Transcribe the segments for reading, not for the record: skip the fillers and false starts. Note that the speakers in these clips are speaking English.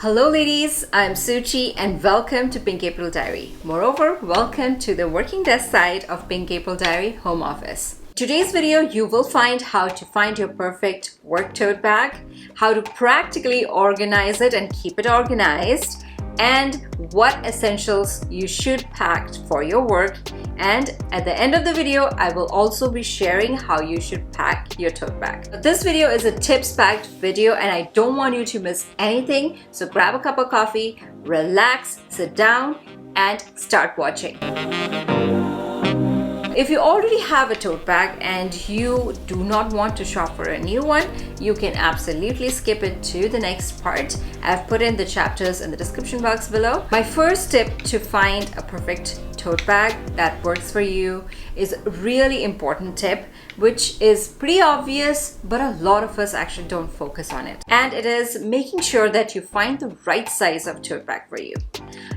Hello ladies, I'm Suchi and welcome to Pink April Diary. Moreover, welcome to the working desk side of Pink April Diary home office. Today's video, you will find how to find your perfect work tote bag, how to practically organize it and keep it organized, and what essentials you should pack for your work. And at the end of the video, I will also be sharing how you should pack your tote bag. This video is a tips-packed video and I don't want you to miss anything. So grab a cup of coffee, relax, sit down, and start watching. If you already have a tote bag and you do not want to shop for a new one, you can absolutely skip it to the next part. I've put in the chapters in the description box below. My first tip to find a perfect tote bag that works for you is a really important tip, which is pretty obvious, but a lot of us actually don't focus on it. And it is making sure that you find the right size of tote bag for you.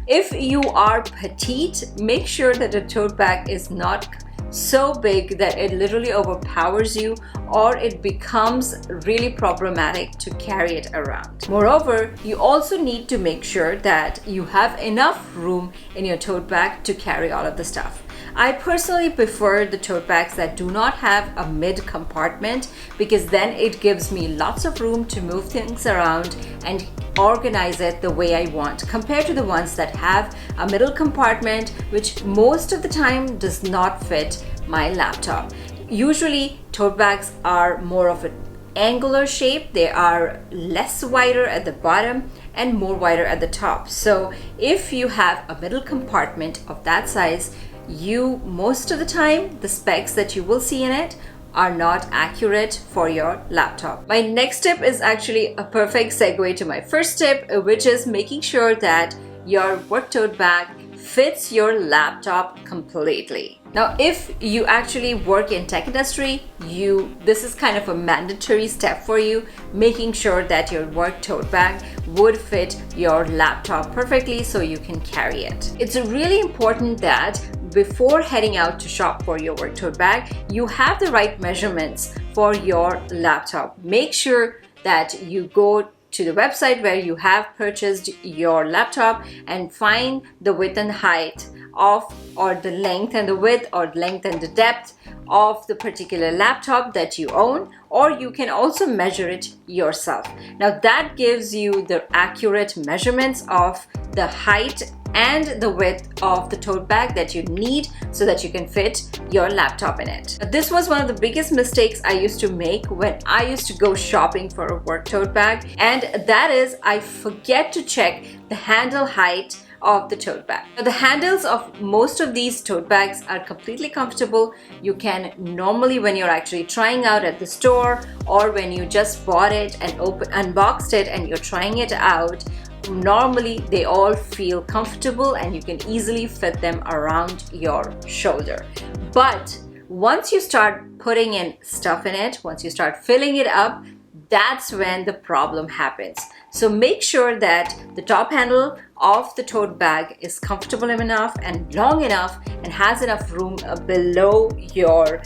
If you are petite, make sure that the tote bag is not so big that it literally overpowers you or it becomes really problematic to carry it around. Moreover, you also need to make sure that you have enough room in your tote bag to carry all of the stuff. I personally prefer the tote bags that do not have a mid compartment because then it gives me lots of room to move things around and organize it the way I want, compared to the ones that have a middle compartment, which most of the time does not fit my laptop. Usually tote bags are more of an angular shape. They are less wider at the bottom and more wider at the top. So if you have a middle compartment of that size, most of the time the specs that you will see in it are not accurate for your laptop. My next tip is actually a perfect segue to my first tip, which is making sure that your work tote bag fits your laptop completely. Now, if you actually work in tech industry, this is kind of a mandatory step for you, making sure that your work tote bag would fit your laptop perfectly so you can carry it. It's really important that before heading out to shop for your work tote bag, you have the right measurements for your laptop. Make sure that you go to the website where you have purchased your laptop and find the width and height of, or the length and the width, or length and the depth of the particular laptop that you own, or you can also measure it yourself. Now that gives you the accurate measurements of the height and the width of the tote bag that you need so that you can fit your laptop in it. This was one of the biggest mistakes I used to make when I used to go shopping for a work tote bag, and that is I forget to check the handle height of the tote bag. Now, the handles of most of these tote bags are completely comfortable. You can normally, when you're actually trying out at the store or when you just bought it and unboxed it and you're trying it out, normally they all feel comfortable and you can easily fit them around your shoulder. But once you start putting in stuff in it, once you start filling it up, that's when the problem happens. So make sure that the top handle of the tote bag is comfortable enough and long enough and has enough room below your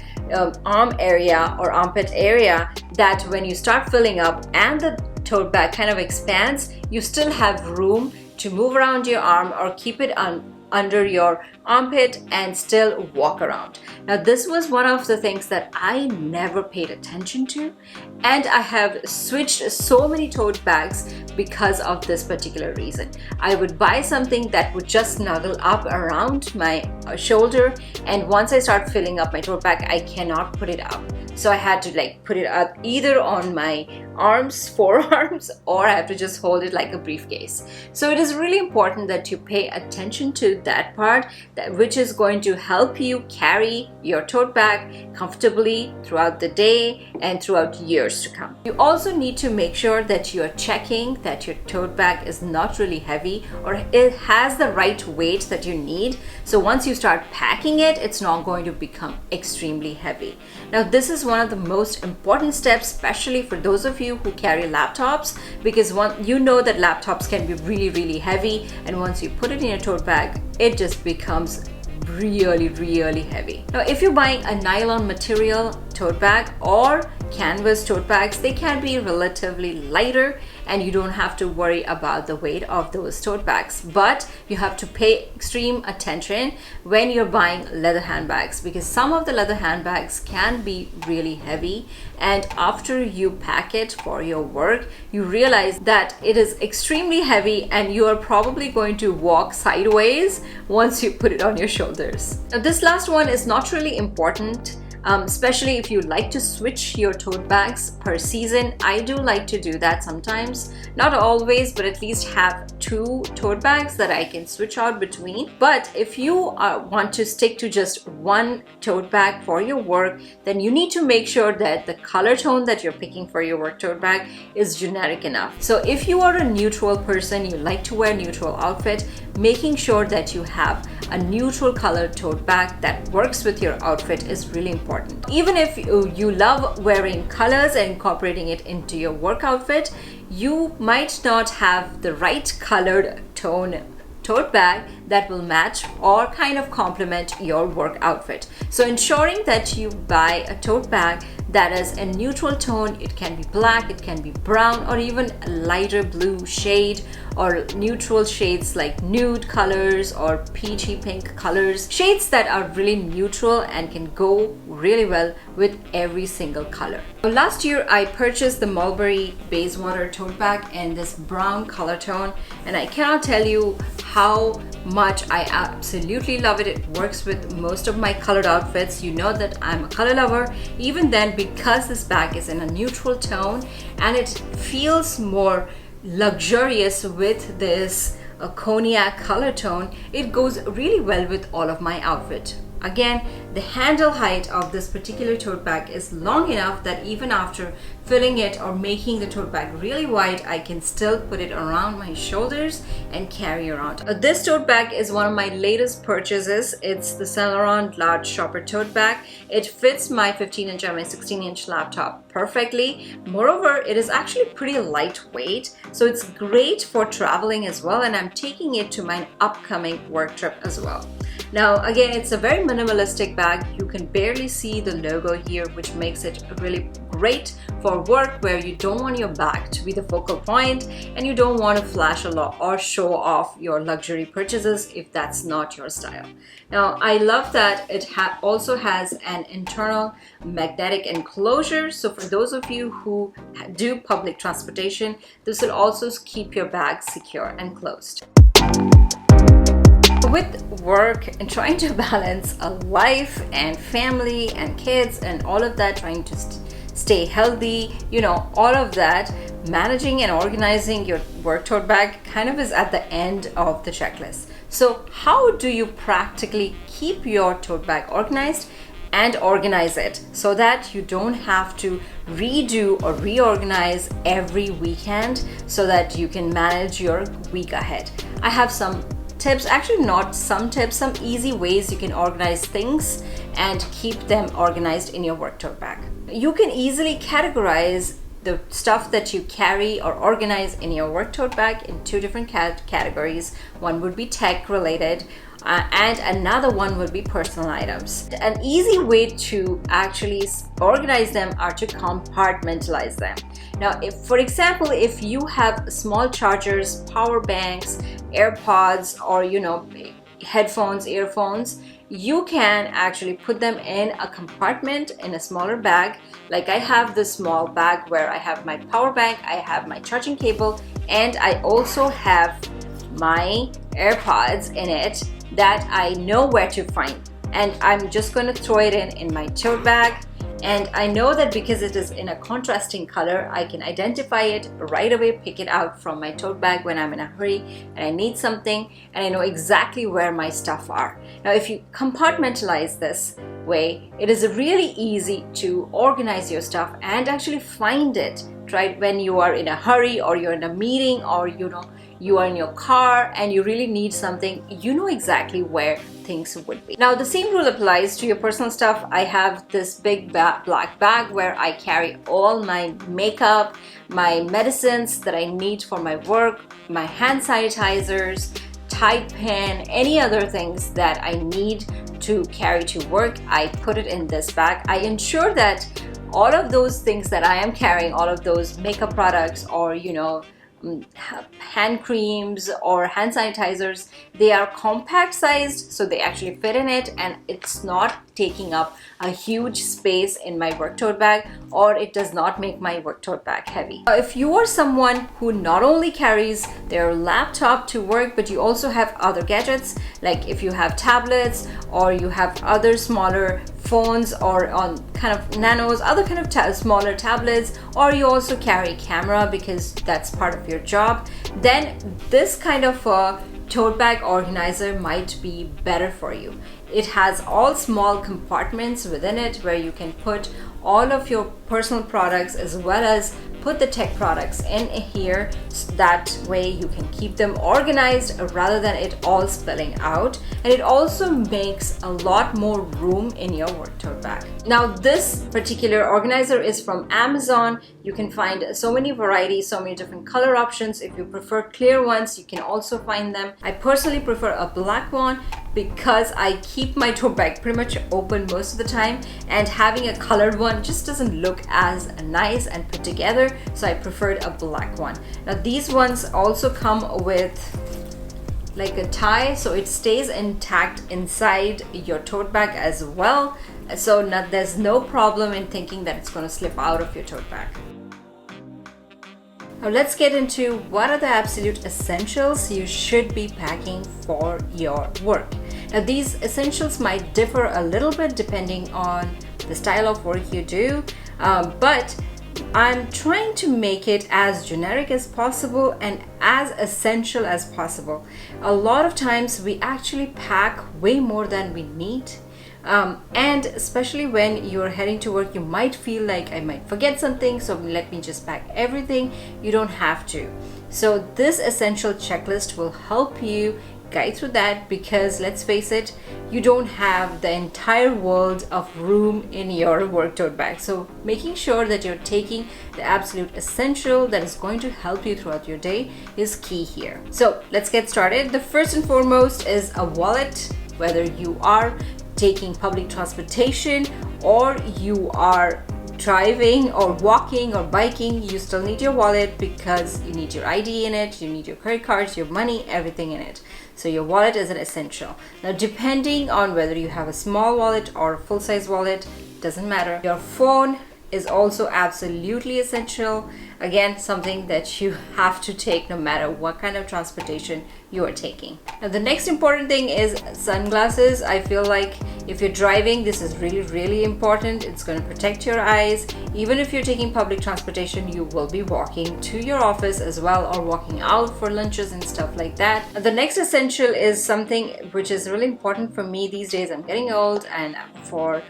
arm area or armpit area, that when you start filling up and the tote bag kind of expands, you still have room to move around your arm or keep it under your armpit and still walk around. Now this was one of the things that I never paid attention to, and I have switched so many tote bags because of this particular reason. I would buy something that would just snuggle up around my shoulder, and once I start filling up my tote bag, I cannot put it up. So I had to put it up either on my arms, forearms, or I have to just hold it like a briefcase. So it is really important that you pay attention to that part, which is going to help you carry your tote bag comfortably throughout the day and throughout years to come. You also need to make sure that you are checking that your tote bag is not really heavy or it has the right weight that you need. So once you start packing it, it's not going to become extremely heavy. Now this is one of the most important steps, especially for those of you who carry laptops, because you know that laptops can be really heavy, and once you put it in your tote bag, it just becomes really heavy. Now if you're buying a nylon material tote bag or canvas tote bags, they can be relatively lighter and you don't have to worry about the weight of those tote bags. But you have to pay extreme attention when you're buying leather handbags, because some of the leather handbags can be really heavy, and after you pack it for your work, you realize that it is extremely heavy and you are probably going to walk sideways once you put it on your shoulders. Now, this last one is not really important, especially if you like to switch your tote bags per season. I do like to do that sometimes, not always, but at least have 2 tote bags that I can switch out between. But if you want to stick to just 1 tote bag for your work, then you need to make sure that the color tone that you're picking for your work tote bag is generic enough. So if you are a neutral person, you like to wear neutral outfit, making sure that you have a neutral color tote bag that works with your outfit is really important. Even if you love wearing colors and incorporating it into your work outfit, you might not have the right colored tone tote bag that will match or kind of complement your work outfit. So ensuring that you buy a tote bag that is a neutral tone, it can be black, it can be brown, or even a lighter blue shade, or neutral shades like nude colors or peachy pink colors, shades that are really neutral and can go really well with every single color. Last year I purchased the Mulberry Bayswater tote bag in this brown color tone, and I cannot tell you how much I absolutely love it. It works with most of my colored outfits. You know that I'm a color lover. Even then, because this bag is in a neutral tone and it feels more luxurious with this cognac color tone, it goes really well with all of my outfit. Again, the handle height of this particular tote bag is long enough that even after filling it or making the tote bag really wide, I can still put it around my shoulders and carry around. This tote bag is one of my latest purchases. It's the Saint Laurent Large Shopper tote bag. It fits my 15-inch and my 16-inch laptop perfectly. Moreover, it is actually pretty lightweight, so it's great for traveling as well, and I'm taking it to my upcoming work trip as well. Now again, it's a very minimalistic bag. You can barely see the logo here, which makes it really great for work where you don't want your bag to be the focal point and you don't want to flash a lot or show off your luxury purchases if that's not your style. Now I love that it also has an internal magnetic enclosure, so for those of you who do public transportation, this will also keep your bag secure and closed. With work and trying to balance a life and family and kids and all of that, trying to stay healthy, you know, all of that, managing and organizing your work tote bag kind of is at the end of the checklist. So how do you practically keep your tote bag organized and organize it so that you don't have to redo or reorganize every weekend, so that you can manage your week ahead? I have some tips, actually not some tips, some easy ways you can organize things and keep them organized in your work tote bag. You can easily categorize the stuff that you carry or organize in your work tote bag in 2 different categories. One would be tech related, and another one would be personal items. An easy way to actually organize them are to compartmentalize them. Now, if, for example, if you have small chargers, power banks, AirPods, or headphones, earphones, you can actually put them in a compartment in a smaller bag. Like I have this small bag where I have my power bank, I have my charging cable, and I also have my AirPods in it that I know where to find. And I'm just going to throw it in my tote bag. And I know that because it is in a contrasting color, I can identify it right away, pick it out from my tote bag when I'm in a hurry and I need something, and I know exactly where my stuff are. Now, if you compartmentalize this way, it is really easy to organize your stuff and actually find it, right? When you are in a hurry or you're in a meeting or you are in your car and you really need something, you know exactly where things would be. Now, the same rule applies to your personal stuff. I have this big black bag where I carry all my makeup, my medicines that I need for my work, my hand sanitizers, Tide pen, any other things that I need to carry to work. I put it in this bag. I ensure that all of those things that I am carrying, all of those makeup products or hand creams or hand sanitizers, they are compact sized, so they actually fit in it and it's not taking up a huge space in my work tote bag, or it does not make my work tote bag heavy. If you are someone who not only carries their laptop to work, but you also have other gadgets, like if you have tablets or you have other smaller phones or on kind of nanos, other kind of smaller tablets, or you also carry camera because that's part of your job, then this kind of a tote bag organizer might be better for you. It has all small compartments within it where you can put all of your personal products as well as put the tech products in here, so that way you can keep them organized rather than it all spilling out, and it also makes a lot more room in your work tote bag. Now this particular organizer is from Amazon. You can find so many varieties, so many different color options. If you prefer clear ones, you can also find them. I personally prefer a black one because I keep my tote bag pretty much open most of the time, and having a colored one just doesn't look as nice and put together, so I preferred a black one. Now these ones also come with like a tie, so it stays intact inside your tote bag as well, so there's no problem in thinking that it's going to slip out of your tote bag. Now let's get into what are the absolute essentials you should be packing for your work. Now these essentials might differ a little bit depending on the style of work you do, but I'm trying to make it as generic as possible and as essential as possible. A lot of times we actually pack way more than we need. And especially when you're heading to work, you might feel like I might forget something, so let me just pack everything. You don't have to. So this essential checklist will help you guide through that, because let's face it, you don't have the entire world of room in your work tote bag. So making sure that you're taking the absolute essential that is going to help you throughout your day is key here. So let's get started. The first and foremost is a wallet. Whether you are taking public transportation or you are driving or walking or biking, you still need your wallet because you need your ID in it, you need your credit cards, your money, everything in it. So your wallet is an essential. Now depending on whether you have a small wallet or a full-size wallet, doesn't matter. Your phone is also absolutely essential. Again, something that you have to take no matter what kind of transportation you are taking. Now the next important thing is sunglasses. I feel like if you're driving, this is really important. It's going to protect your eyes. Even if you're taking public transportation, you will be walking to your office as well, or walking out for lunches and stuff like that. The next essential is something which is really important for me these days. I'm getting old, and for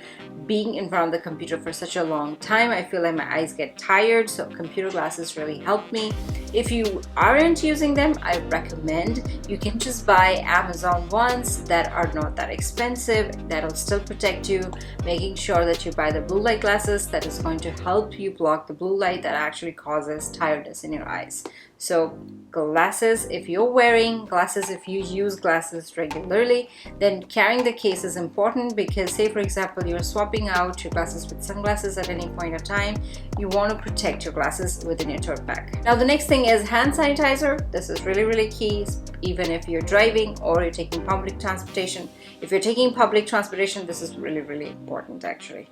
being in front of the computer for such a long time, I feel like my eyes get tired, so computer glasses really help me. If you aren't using them, I recommend you can just buy Amazon ones that are not that expensive, that'll still protect you, making sure that you buy the blue light glasses that is going to help you block the blue light that actually causes tiredness in your eyes. So glasses, if you're wearing glasses, if you use glasses regularly, then carrying the case is important, because say for example you're swapping out your glasses with sunglasses at any point of time, you want to protect your glasses within your tote bag. Now the next thing is hand sanitizer. This is really key, even if you're driving or you're taking public transportation. If you're taking public transportation, this is really important actually.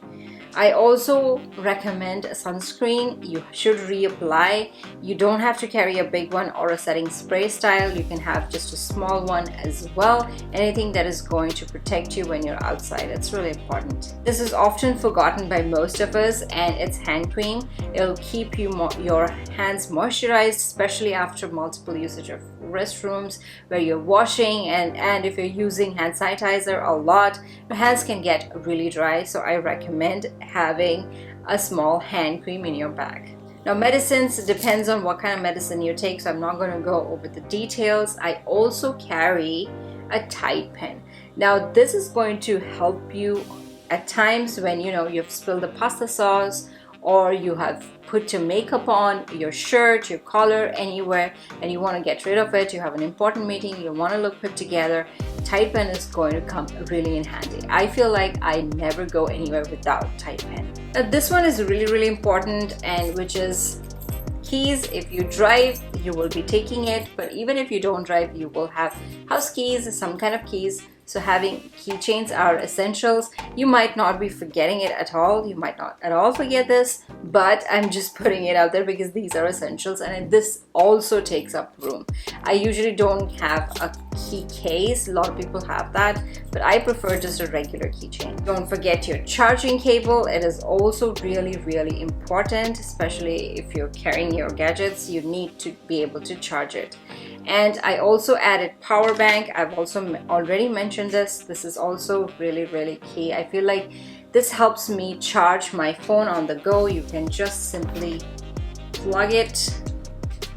I also recommend a sunscreen. You should reapply. You don't have to carry a big one or a setting spray style. You can have just a small one as well. Anything that is going to protect you when you're outside. It's really important. This is often forgotten by most of us, and it's hand cream. It'll keep your hands moisturized, especially after multiple usage of restrooms where you're washing, and if you're using hand sanitizer a lot, your hands can get really dry. So I recommend having a small hand cream in your bag. Now medicines, it depends on what kind of medicine you take, so I'm not going to go over the details. I also carry a Tide pen. Now this is going to help you at times when you've spilled the pasta sauce, or you have put your makeup on, your shirt, your collar, anywhere, and you want to get rid of it. You have an important meeting, you want to look put together. Tide pen is going to come really in handy. I feel like I never go anywhere without Tide pen. Now, this one is really important, and which is keys. If you drive, you will be taking it, but even if you don't drive, you will have house keys, some kind of keys. So having keychains are essentials. You might not be forgetting it at all. You might not at all forget this, but I'm just putting it out there because these are essentials, and this also takes up room. I usually don't have a key case. A lot of people have that, but I prefer just a regular keychain. Don't forget your charging cable. It is also really important, especially if you're carrying your gadgets. You need to be able to charge it. And I also added power bank. I've also already mentioned this. This is also really key. I feel like this helps me charge my phone on the go. You can just simply plug it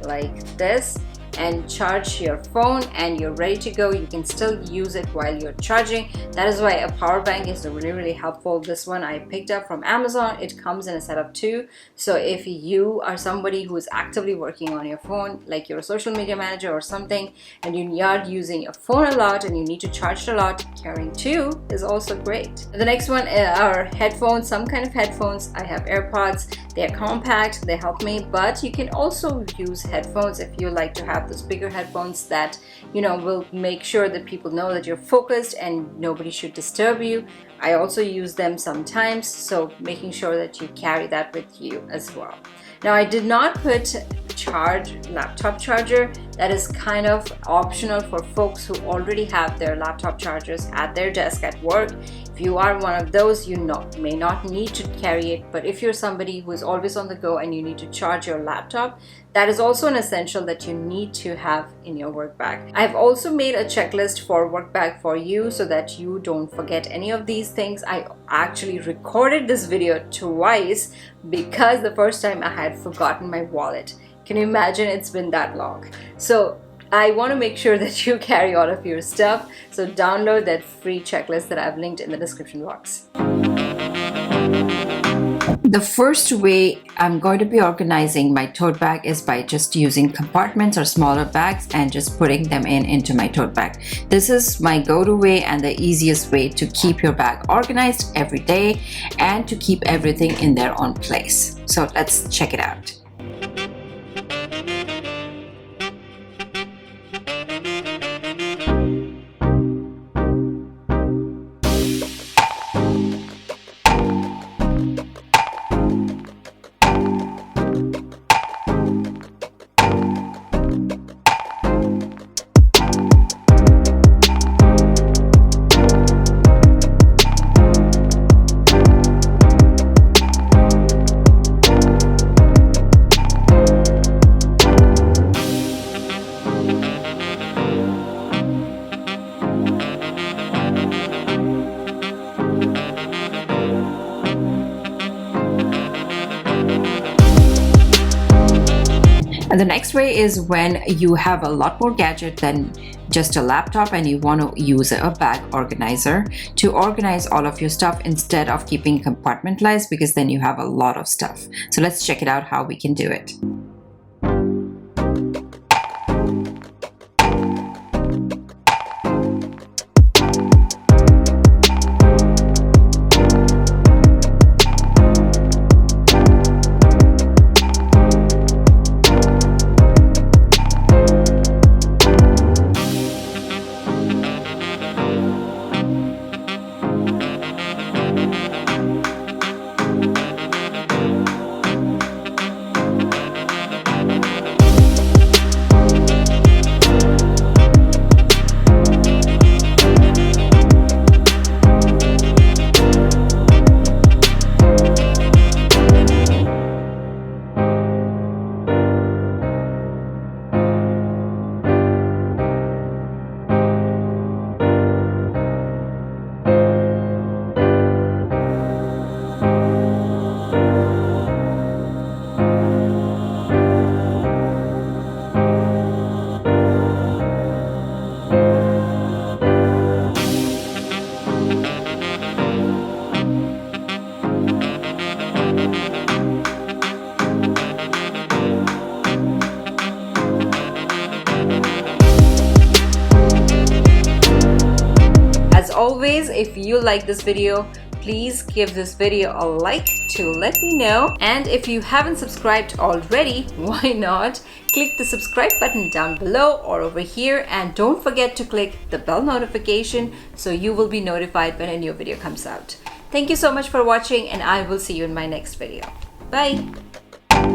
like this and charge your phone, and you're ready to go. You can still use it while you're charging. That is why a power bank is really helpful. This one I picked up from Amazon. It comes in a set of 2. So if you are somebody who is actively working on your phone, like you're a social media manager or something, and you are using your phone a lot and you need to charge it a lot, carrying 2 is also great. The next one are headphones, some kind of headphones. I have AirPods. They're compact, they help me, but you can also use headphones if you like to have those bigger headphones that, you know, will make sure that people know that you're focused and nobody should disturb you. I also use them sometimes, so making sure that you carry that with you as well. Now, I did not put laptop charger. That is kind of optional for folks who already have their laptop chargers at their desk at work. If you are one of those, you may not need to carry it, but if you're somebody who is always on the go and you need to charge your laptop, that is also an essential that you need to have in your work bag. I've also made a checklist for work bag for you so that you don't forget any of these things. I actually recorded this video twice because the first time I had forgotten my wallet. Can you imagine? It's been that long. So I want to make sure that you carry all of your stuff. So download that free checklist that I've linked in the description box. The first way I'm going to be organizing my tote bag is by just using compartments or smaller bags and just putting them into my tote bag. This is my go-to way and the easiest way to keep your bag organized every day and to keep everything in their own place. So let's check it out. And the next way is when you have a lot more gadget than just a laptop and you want to use a bag organizer to organize all of your stuff instead of keeping compartmentalized, because then you have a lot of stuff. So let's check it out how we can do it. Always, if you like this video, please give this video a like to let me know. And if you haven't subscribed already, why not? Click the subscribe button down below or over here, and don't forget to click the bell notification so you will be notified when a new video comes out. Thank you so much for watching, and I will see you in my next video. Bye!